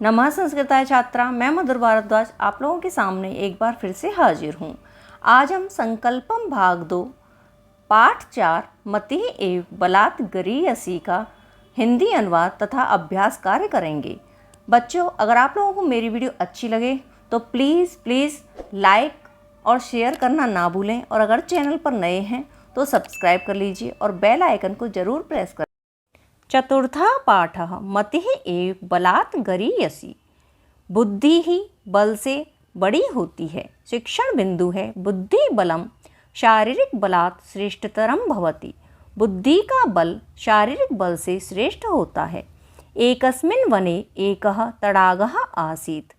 नमः संस्कृताय छात्रा, मैं मधुर भारद्वाज आप लोगों के सामने एक बार फिर से हाजिर हूँ। आज हम संकल्पम भाग 2 पाठ 4 मतिः एव बलात् गरीयसी का हिंदी अनुवाद तथा अभ्यास कार्य करेंगे। बच्चों, अगर आप लोगों को मेरी वीडियो अच्छी लगे तो प्लीज़ लाइक और शेयर करना ना भूलें, और अगर चैनल पर नए हैं तो सब्सक्राइब कर लीजिए और बेल आइकन को ज़रूर प्रेस करें। चतुर्थः पाठः मतिः एव बलात् गरीयसी। बुद्धि ही बल से बड़ी होती है। शिक्षण बिंदु है बुद्धि बलम शारीरिक बलात् श्रेष्ठतरम भवति। बुद्धि का बल शारीरिक बल से श्रेष्ठ होता है। एकस्मिन् वने एकः तडागः आसीत्।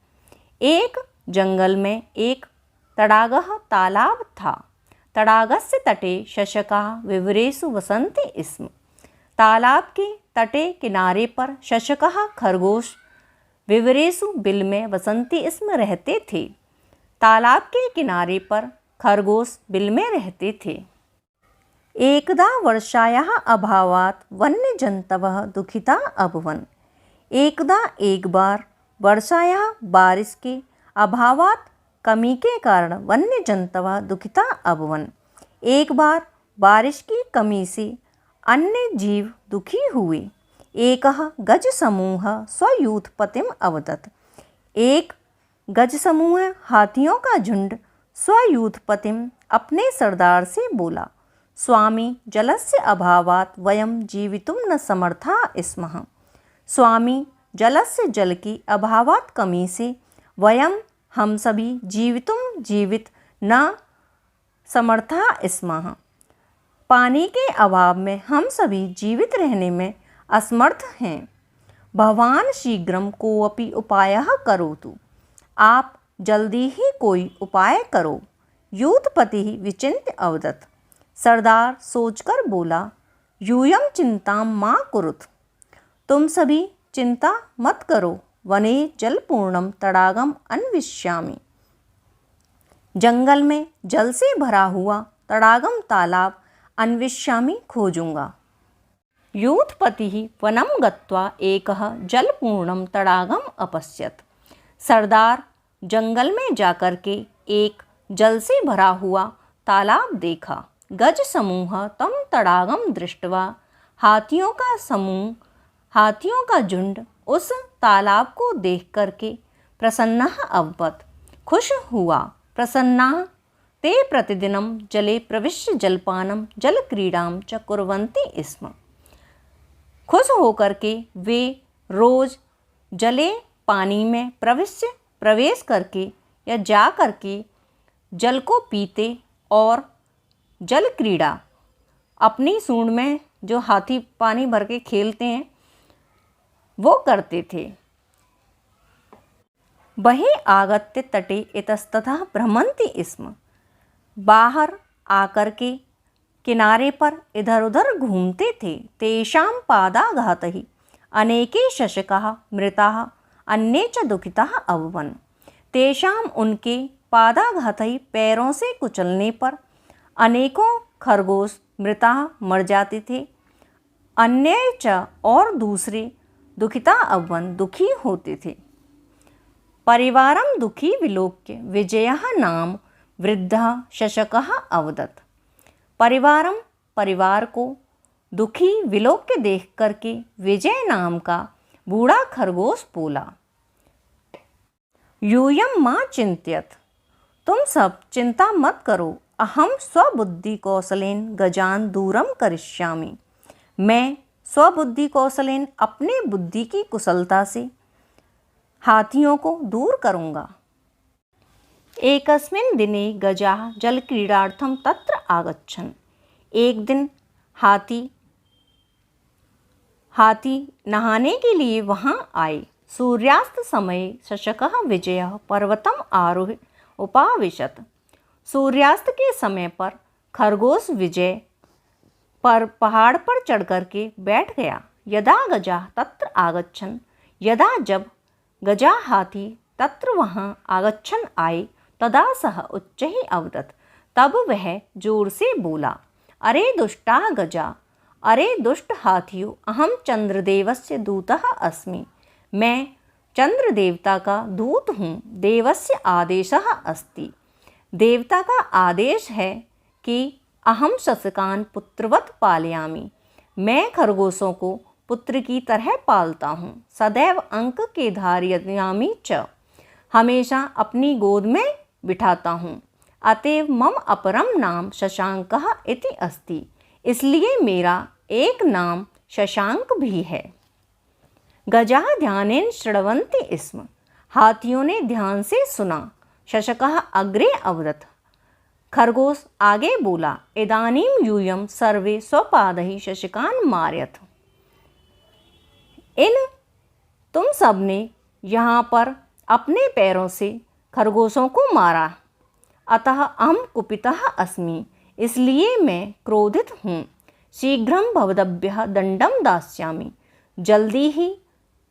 एक जंगल में एक तडागः तालाब था। तडागस्य तटे शशकाः विवरेषु वसन्ति स्म। तालाब के तटे किनारे पर शशकः खरगोश विवरेषु बिल में वसंती स्म रहते थे। तालाब के किनारे पर खरगोश बिल में रहते थे। एकदा वर्षायाः अभावात् वन्यजन्तवः दुखिता अभवन्। एकदा एक बार वर्षायाः बारिश के अभावात् कमी के कारण वन्यजन्तवः दुखिता अभवन्। एक बार बारिश की कमी से अन्य जीव दुखी हुए। एकः गज समूह स्वयूथपतिम् अवदत्। एक गज समूह हाथियों का झुंड स्वयूथपतिम् अपने सरदार से बोला, स्वामी जलस्य अभावात् वयं जीवितुं न समर्था स्मः। स्वामी जलस्य जल की अभावात् कमी से हम सभी जीवित न समर्था स्मः। पानी के अभाव में हम सभी जीवित रहने में असमर्थ हैं। भवान शीघ्रम कोऽपि उपायः करोतु। आप जल्दी ही कोई उपाय करो। यूथपति विचिन्त्य अवदत्। सरदार सोचकर बोला, यूयं चिंतां मा कुरुत। तुम सभी चिंता मत करो। वने जलपूर्णम तडागम अन्विष्यामि। जंगल में जल से भरा हुआ तडागम तालाब अन्विष्यामि खोजूंगा। यूथपतिः वनं गत्वा एकः जलपूर्णं तडागम् अपश्यत्। सरदार जंगल में जाकर के एक जल से भरा हुआ तालाब देखा। गज समूह तम तडागम दृष्ट्वा। हाथियों का झुंड उस तालाब को देख करके प्रसन्नः अभवत्, खुश हुआ। प्रसन्नाः ते प्रतिदिनं जले प्रविश्य जलपानं जलक्रीडां च कुर्वन्ति स्म। खुश होकर के वे रोज जले पानी में प्रवेश करके या जा करके जल को पीते और जल क्रीड़ा, अपनी सूंड में जो हाथी पानी भर के खेलते हैं वो करते थे। बहिः आगत्य तटे इतस्ततः भ्रमन्ति स्म। बाहर आकर के किनारे पर इधर उधर घूमते थे। तेषां पादाघातैः अनेके शशकाः मृताः अन्ये च दुखिताः अभवन्। तेषां उनके पादाघातैः पैरों से कुचलने पर अनेकों खरगोश मृताः मर जाते थे। अन्य च और दूसरे दुखिता अभवन् दुखी होते थे। परिवारं दुखी विलोक्य विजयः नाम वृद्धः शशकः अवदत्। परिवार को दुखी विलोक्य देख करके विजय नाम का बूढ़ा खरगोश बोला, यूयं मा चिंत्यत। तुम सब चिंता मत करो। अहम स्वबुद्धि कौशलेन गजान दूरम करिष्यामि। मैं स्वबुद्धि कौशलेन अपने बुद्धि की कुशलता से हाथियों को दूर करूँगा। एकस्मिन् दिने गजाः जलक्रीडार्थं तत्र आगच्छन्। एक दिन हाथी नहाने के लिए वहाँ आए। सूर्यास्त समय शशकः विजयः पर्वतम् आरोह्य उपाविशत्। सूर्यास्त के समय पर खरगोश विजय पर पहाड़ पर चढ़ करके बैठ गया। यदा गजाः तत्र आगच्छन्। जब गजा हाथी तत्र वहाँ आगच्छन् आए, तदा सः उच्चैः अवदत्। तब वह जोर से बोला, अरे दुष्टाः गजा, अरे दुष्ट हाथियों, अहम चंद्रदेवस्य दूतः अस्मि। मैं चंद्र देवता का दूत हूँ। देवस्य आदेशः अस्ति। देवता का आदेश है कि अहम शशकान् पुत्रवत पालयामि। मैं खरगोशों को पुत्र की तरह पालता हूँ। सदैव अंक के धारयामि च। हमेशा अपनी गोद में बिठाता हूँ। अतएव मम अपरम नाम शशांकः इति अस्ति। इसलिए मेरा एक नाम शशांक भी है। गजाः ध्यानेन शृण्वन्ति स्म। हाथियों ने ध्यान से सुना। शशकः अग्रे अवदत्। खरगोश आगे बोला। इदानीं यूयं सर्वे स्वपादैः शशकान् मारयथ। तुम सब ने यहाँ पर अपने पैरों से खरगोशों को मारा। अतः अहं कुपितः अस्मि। इसलिए मैं क्रोधित हूँ। शीघ्रं भवद्भ्यः दंडं दास्यामि। जल्दी ही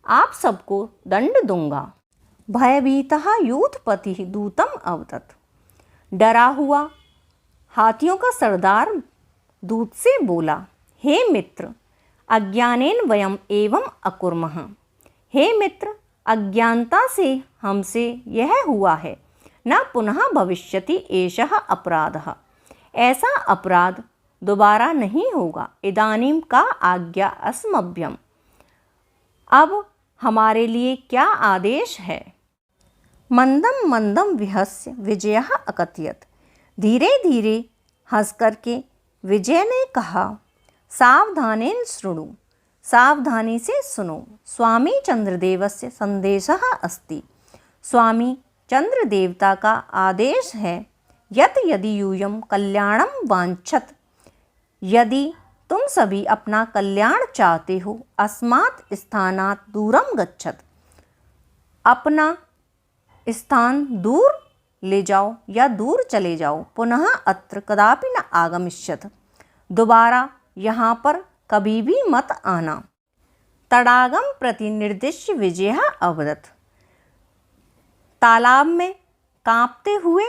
आप सबको दंड दूंगा। भयभीतः यूथपतिः दूतम् अवदत्। डरा हुआ हाथियों का सरदार दूत से बोला, हे मित्र, अज्ञानेन वयम एवं अकुर्मः। हे मित्र, अज्ञानता से हमसे यह हुआ है। न पुनः भविष्यति एषः अपराधः। ऐसा अपराध दोबारा नहीं होगा। इदानीं का आज्ञा अस्मभ्यम्। अब हमारे लिए क्या आदेश है? मंदम मंदम विहस्य विजयः अकथयत्। धीरे धीरे हंस करके विजय ने कहा, सावधानेन शृणु। सावधानी से सुनो। स्वामी चंद्रदेवस्य संदेशः अस्ति। स्वामी चंद्र देवता का आदेश है। यत् यदि यूयं कल्याणं वांछत। यदि तुम सभी अपना कल्याण चाहते हो, अस्मात् स्थानात् दूरं गच्छत। अपना स्थान दूर ले जाओ या दूर चले जाओ। पुनः अत्र कदापि न आगमिष्यथ। दोबारा यहाँ पर कभी भी मत आना। तडागम प्रति निर्दिश्य विजयः अवदत्। तालाब में कांपते हुए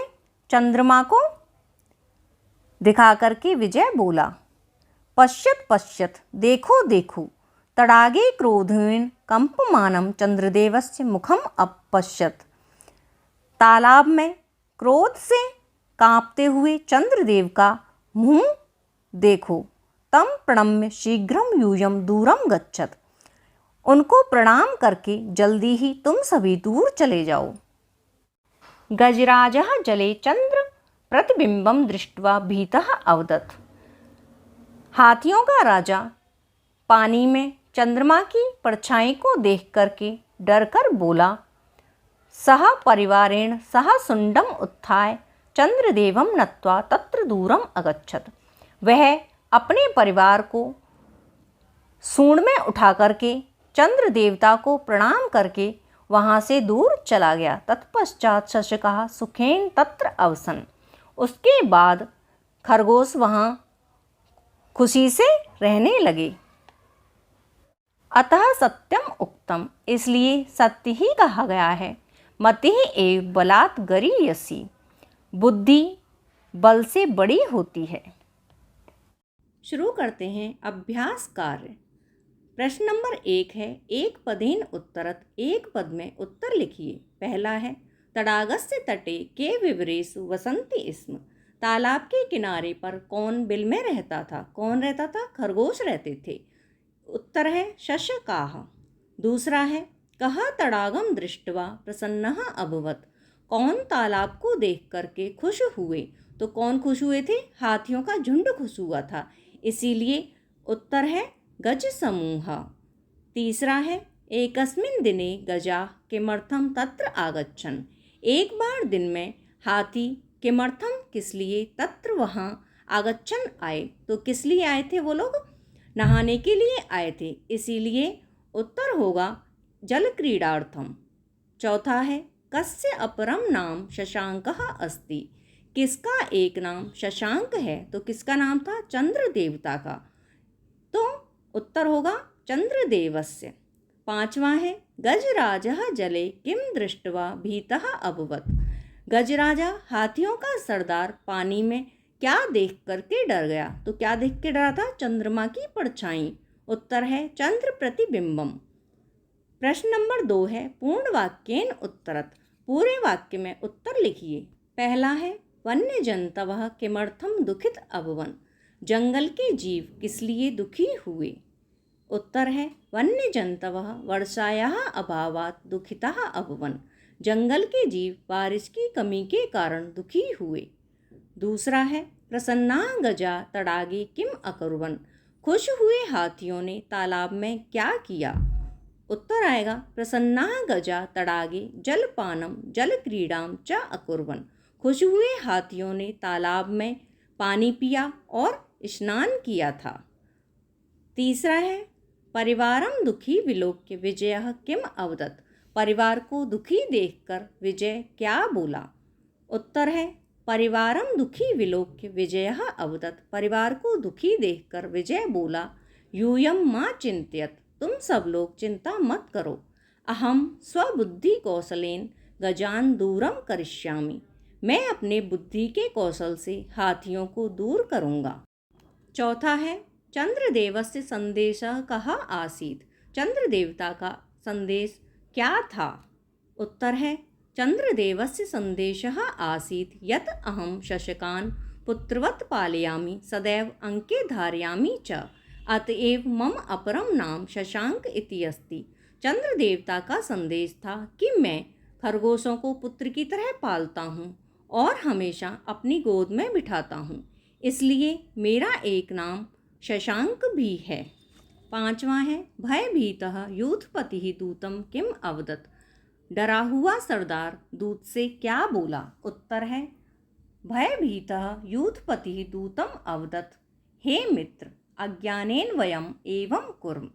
चंद्रमा को दिखा करके विजय बोला, पश्यत पश्यत, देखो देखो। तडागे क्रोधेन कंपमानं चंद्रदेवस्य मुखम अपश्यत। तालाब में क्रोध से कांपते हुए चंद्रदेव का मुंह देखो। तम प्रणम्य शीघ्रं यूयं दूरं गच्छत। उनको प्रणाम करके जल्दी ही तुम सभी दूर चले जाओ। गजराजः जले चंद्र प्रतिबिंबं दृष्ट्वा भीतः अवदत्। हाथियों का राजा पानी में चंद्रमा की परछाई को देख करके डरकर बोला, सह परिवारेण सह सुंडम उत्थाय चंद्रदेवम नत्वा तत्र दूरम अगच्छत। वह अपने परिवार को सूंड में उठा करके चंद्र देवता को प्रणाम करके वहाँ से दूर चला गया। तत्पश्चात शशकः सुखेन तत्र अवसन्। उसके बाद खरगोश वहाँ खुशी से रहने लगे। अतः सत्यम उक्तम, इसलिए सत्य ही कहा गया है। मतिः एव बलात् गरीयसी। बुद्धि बल से बड़ी होती है। शुरू करते हैं अभ्यास कार्य। प्रश्न नंबर 1 है, एक पदेन उत्तरत। एक पद में उत्तर लिखिए। पहला है, तडागस्य तटे के विवरेषु वसन्ति स्म। तालाब के किनारे पर कौन बिल में रहता था? कौन रहता था? खरगोश रहते थे। उत्तर है शशकाः। दूसरा है, कः तडागम दृष्ट्वा प्रसन्नः अभवत्। कौन तालाब को देख करके खुश हुए? तो कौन खुश हुए थे? हाथियों का झुंड खुश हुआ था, इसीलिए उत्तर है गज समूह। तीसरा है, एकस्मिन् दिने गजाः किमर्थं तत्र आगच्छन्। एक बार दिन में हाथी किमर्थं किस लिए तत्र वहाँ आगच्छन् आए। तो किस लिए आए थे वो लोग? नहाने के लिए आए थे, इसीलिए उत्तर होगा जल क्रीडार्थम। चौथा है, कस्य अपरम नाम शशांकः अस्ति। किसका एक नाम शशांक है? तो किसका नाम था? चंद्र देवता का। तो उत्तर होगा चंद्रदेवस्य। पांचवा है, गजराजः जले किम दृष्ट्वा भीतः अभवत्। गजराजा हाथियों का सरदार पानी में क्या देख करके डर गया? तो क्या देख के डरा था? चंद्रमा की परछाई। उत्तर है चंद्र प्रतिबिंबम। प्रश्न नंबर 2 है पूर्ण वाक्येन उत्तरत। पूरे वाक्य में उत्तर लिखिए। पहला है वन्य जंतवः किमर्थम दुखित अभवन। जंगल के जीव किस लिए दुखी हुए। उत्तर है वन्य जंतवः वर्षायाः अभावात् दुखिताः अभवन। जंगल के जीव बारिश की कमी के कारण दुखी हुए। दूसरा है प्रसन्नाः गजा तडागे किम अकुर्वन्। खुश हुए हाथियों ने तालाब में क्या किया। उत्तर आएगा प्रसन्नाः गजा तडागे जलपानम जल क्रीडां च अकुर्वन्। खुश हुए हाथियों ने तालाब में पानी पिया और स्नान किया था। तीसरा है परिवारम दुखी विलोक्य विजयः किम अवदत्। परिवार को दुखी देखकर विजय क्या बोला। उत्तर है परिवारम दुखी विलोक्य विजयः अवदत्। परिवार को दुखी देखकर विजय बोला यूयं मा चिंत्यत। तुम सब लोग चिंता मत करो। अहम स्वबुद्धि कौशलेन गजान दूरम करिष्यामि। मैं अपने बुद्धि के कौशल से हाथियों को दूर करूँगा। चौथा है चंद्रदेवस्य संदेशः कः आसीत्। चंद्र देवता का संदेश क्या था। उत्तर है चंद्रदेवस्य संदेशः आसीत् यत् अहं शशकान् पुत्रवत् पालयामि सदैव अंके धारयामि च अतएव मम अपरम नाम शशांक इति अस्ति। चंद्र देवता का संदेश था कि मैं खरगोशों को पुत्र की तरह पालता हूँ और हमेशा अपनी गोद में बिठाता हूँ, इसलिए मेरा एक नाम शशांक भी है। पांचवा है भयभीतः यूथपतिः दूतं किम अवदत्। डरा हुआ सरदार दूत से क्या बोला। उत्तर है भयभीतः यूथपतिः दूतं अवदत् हे मित्र अज्ञानेन वयम एवं कुर्म।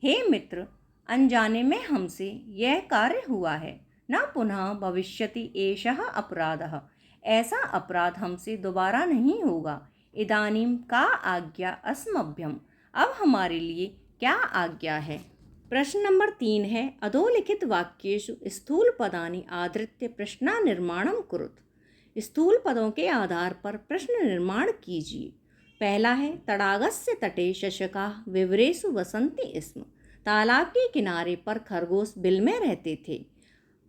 हे मित्र अनजाने में हमसे यह कार्य हुआ है, न पुनः भविष्यति एषः अपराधः। ऐसा अपराध हमसे दोबारा नहीं होगा। इदानीं का आज्ञा अस्मभ्यम। अब हमारे लिए क्या आज्ञा है। प्रश्न नंबर 3 है अधोलिखित वाक्येषु स्थूल पदानि आधृत्य प्रश्न निर्माणम कुरुत। स्थूल पदों के आधार पर प्रश्न निर्माण कीजिए। पहला है तडागस्य तटे शशकाः विवरेषु वसन्ति स्म। तालाब के किनारे पर खरगोश बिल में रहते थे।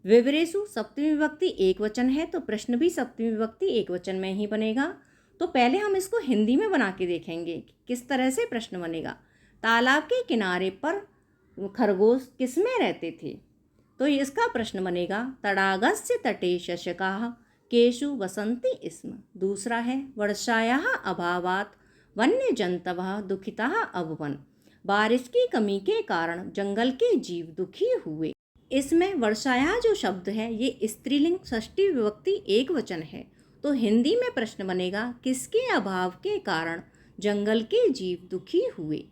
विवरेषु सप्तमी विभक्ति एक वचन है तो प्रश्न भी सप्तमी विभक्ति एक वचन में ही बनेगा। तो पहले हम इसको हिंदी में बना के देखेंगे कि किस तरह से प्रश्न बनेगा। तालाब के किनारे पर खरगोश किस में रहते थे, तो इसका प्रश्न बनेगा तडागस्य तटे शशकाः केषु वसन्ति स्म। दूसरा है वर्षायाः अभावात् वन्य जंतवः दुखिताः अभवन्। बारिश की कमी के कारण जंगल के जीव दुखी हुए। इसमें वर्षाया जो शब्द है ये स्त्रीलिंग षष्ठी विभक्ति एक वचन है, तो हिंदी में प्रश्न बनेगा किसके अभाव के कारण जंगल के जीव दुखी हुए।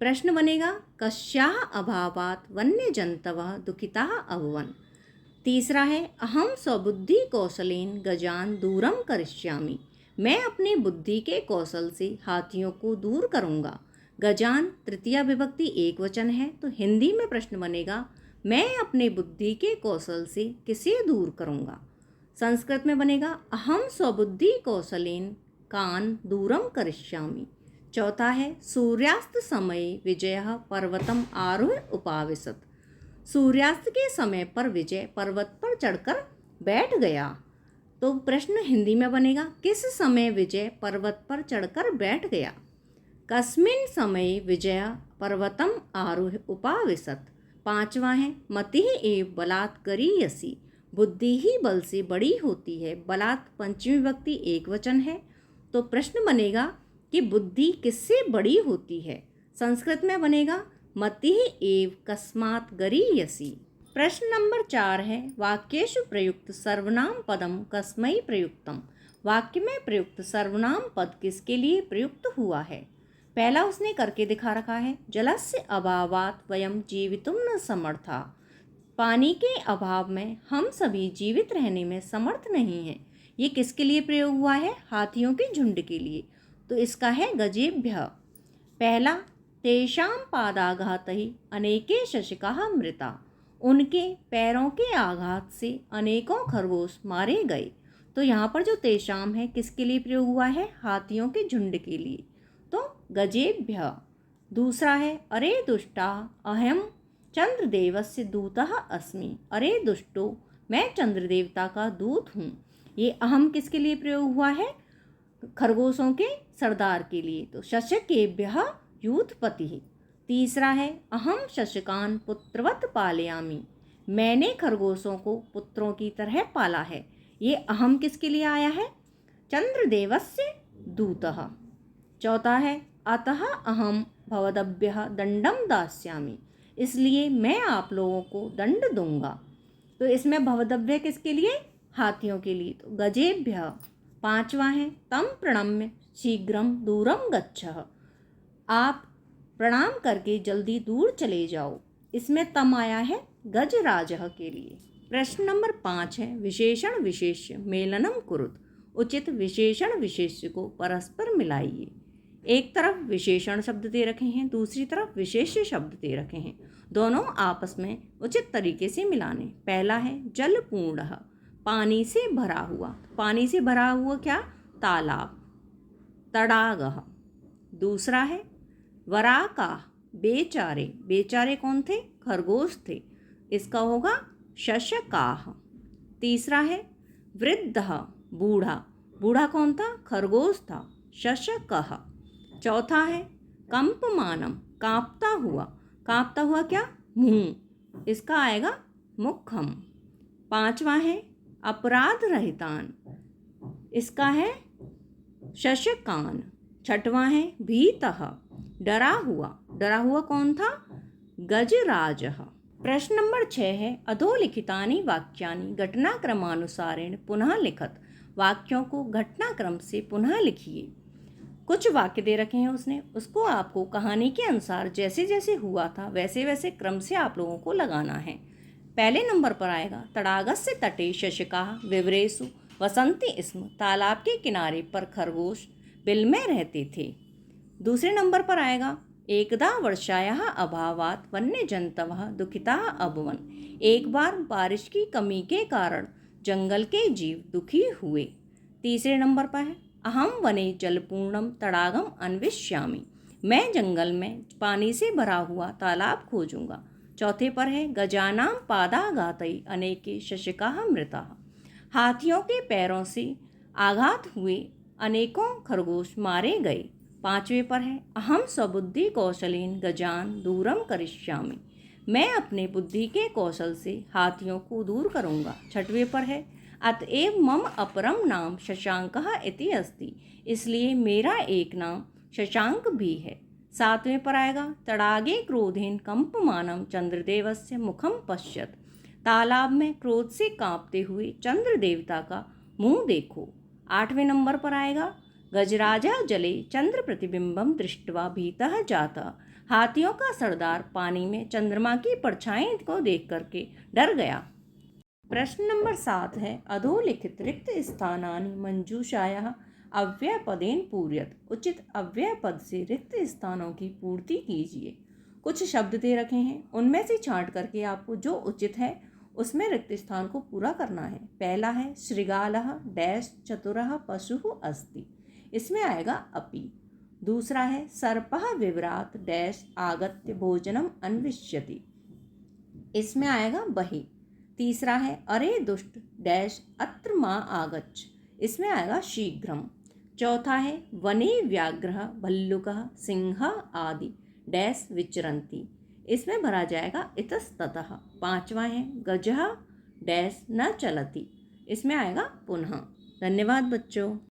प्रश्न बनेगा कस्याः अभावात् वन्य जंतवः दुखिताः अभवन्। तीसरा है अहम स्वबुद्धि कौशलेन गजान दूरम करिष्यामि। मैं अपनी बुद्धि के कौशल से हाथियों को दूर करूँगा। गजान तृतीया विभक्ति एक वचन है, तो हिंदी में प्रश्न बनेगा मैं अपने बुद्धि के कौशल से किसे दूर करूँगा। संस्कृत में बनेगा अहम स्वबुद्धि कौशलेन कान दूरम करिष्यामि। चौथा है सूर्यास्त समये विजयः पर्वतम आरोह्य उपाविशत्। सूर्यास्त के समय पर विजय पर्वत पर चढ़कर बैठ गया। तो प्रश्न हिंदी में बनेगा किस समय विजय पर्वत पर चढ़कर बैठ गया। कस्मिन् समये विजय पर्वतम आरोह्य उपाविशत्। पांचवा है मतिः एव बलात् गरीयसी। बुद्धि ही बल से बड़ी होती है। बलात् पंचमी विभक्ति एक वचन है, तो प्रश्न बनेगा कि बुद्धि किससे बड़ी होती है। संस्कृत में बनेगा मतिः एव कस्मात् गरीयसी। प्रश्न नंबर 4 है वाक्येषु प्रयुक्त सर्वनाम पदम कस्मै प्रयुक्तम। वाक्य में प्रयुक्त सर्वनाम पद किसके लिए प्रयुक्त हुआ है। पहला उसने करके दिखा रखा है जलस्य अभावात् वयम जीवितुम न समर्था। पानी के अभाव में हम सभी जीवित रहने में समर्थ नहीं हैं। ये किसके लिए प्रयोग हुआ है, हाथियों के झुंड के लिए, तो इसका है गजेभ्यः। पहला तेषां पादाघातैः अनेके शशकाः मृता। उनके पैरों के आघात से अनेकों खरगोश मारे गए। तो यहाँ पर जो तेषाम है किसके लिए प्रयोग हुआ है, हाथियों के झुंड के लिए, तो गजेभ्यः। दूसरा है अरे दुष्टा अहम चंद्रदेवस्य दूतः अस्मि। अरे दुष्टो, मैं चंद्र देवता का दूत हूँ। ये अहम किसके लिए प्रयोग हुआ है? खरगोशों के सरदार के लिए। तो शशकेभ्यः यूथपतिः। तीसरा है अहम शशकान पुत्रवत पालयामि। मैंने खरगोशों को पुत्रों की तरह पाला है। ये अहम किसके लिए आया है? चंद्रदेवस्य दूतः। चौथा है अतः अहम भवद्भ्यः दंडम दास्यामि। इसलिए मैं आप लोगों को दंड दूंगा। तो इसमें भवद्भ्य किसके लिए? हाथियों के लिए। तो गजेभ्यः। पांचवा है तम प्रणम्य शीघ्रम दूरम गच्छः। आप प्रणाम करके जल्दी दूर चले जाओ। इसमें तम आया है गजराजः के लिए। प्रश्न नंबर 5 है विशेषण विशेष्य मेलनम कुरुत। उचित विशेषण विशेष्य को परस्पर मिलाइए। एक तरफ विशेषण शब्द दे रखे हैं, दूसरी तरफ विशेष्य शब्द दे रखे हैं। दोनों आपस में उचित तरीके से मिलाने। पहला है जलपूर्णः, पानी से भरा हुआ। पानी से भरा हुआ क्या? तालाब, तड़ागः। दूसरा है वराकाः, बेचारे। बेचारे कौन थे? खरगोश थे। इसका होगा शशकाः। तीसरा है वृद्धः, बूढ़ा। बूढ़ा कौन था? खरगोश था, शशकः। चौथा है कंपमानम, कांपता हुआ। कांपता हुआ क्या? मुंह। इसका आएगा मुखम। पांचवा है अपराध रहितान। इसका है शशकान। छठवां है भीतः, डरा हुआ। डरा हुआ कौन था? गजराजः। प्रश्न नंबर 6 है अधोलिखितानि वाक्यानि घटनाक्रमानुसारेण पुनः लिखत। वाक्यों को घटनाक्रम से पुनः लिखिए। कुछ वाक्य दे रखे हैं उसने, उसको आपको कहानी के अनुसार जैसे जैसे हुआ था वैसे वैसे क्रम से आप लोगों को लगाना है। पहले नंबर पर आएगा तड़ागस्य तटे शशकाः विवरेषु वसन्ति स्म। तालाब के किनारे पर खरगोश बिल में रहते थे। दूसरे नंबर पर आएगा एकदा वर्षायाः अभावात् वन्यजन्तवः दुःखिताः अभवन्। एक बार बारिश की कमी के कारण जंगल के जीव दुखी हुए। तीसरे नंबर पर है अहम वने जलपूर्णम तड़ागम अन्विष्यामि। मैं जंगल में पानी से भरा हुआ तालाब खोजूंगा। चौथे पर है गजानां पादाघातै अनेके शशकाः मृताः। हाथियों के पैरों से आघात हुए अनेकों खरगोश मारे गए। पांचवें पर है अहम स्वबुद्धि कौशलेन गजान दूरम करिष्यामि। मैं अपने बुद्धि के कौशल से हाथियों को दूर करूंगा। छठवें पर है अतएव मम अपरम नाम शशांकः इति अस्ति। इसलिए मेरा एक नाम शशांक भी है। सातवें पर आएगा तड़ागे क्रोधेन कंपमानम चंद्रदेवस्य मुखम पश्यत। तालाब में क्रोध से कांपते हुए चंद्र देवता का मुंह देखो। आठवें नंबर पर आएगा गजराजः जले चंद्र प्रतिबिंबम दृष्ट्वा भीतः जाता। हाथियों का सरदार पानी में चंद्रमा की परछाई को देख करके डर गया। प्रश्न नंबर 7 है अधोलिखित रिक्त स्थानानि मंजूषायाः अव्ययपदेन पूर्यत। उचित अव्यय पद से रिक्त स्थानों की पूर्ति कीजिए। कुछ शब्द दे रखे हैं, उनमें से छांट करके आपको जो उचित है उसमें रिक्त स्थान को पूरा करना है। पहला है श्रृगालः डैश चतुरः पशुः अस्ति। इसमें आएगा अपि। दूसरा है सर्पः विव्रात डैश आगत्य भोजनम अन्विष्यति। इसमें आएगा बहि। तीसरा है अरे दुष्ट डैश अत्र माँ आगच्छ। इसमें आएगा शीघ्रम। चौथा है वने व्याघ्रः भल्लुकः सिंहः आदि डैश विचरन्ति। इसमें भरा जाएगा इतस्ततः। पांचवा है गजः डैश न चलति। इसमें आएगा पुनः। धन्यवाद बच्चों।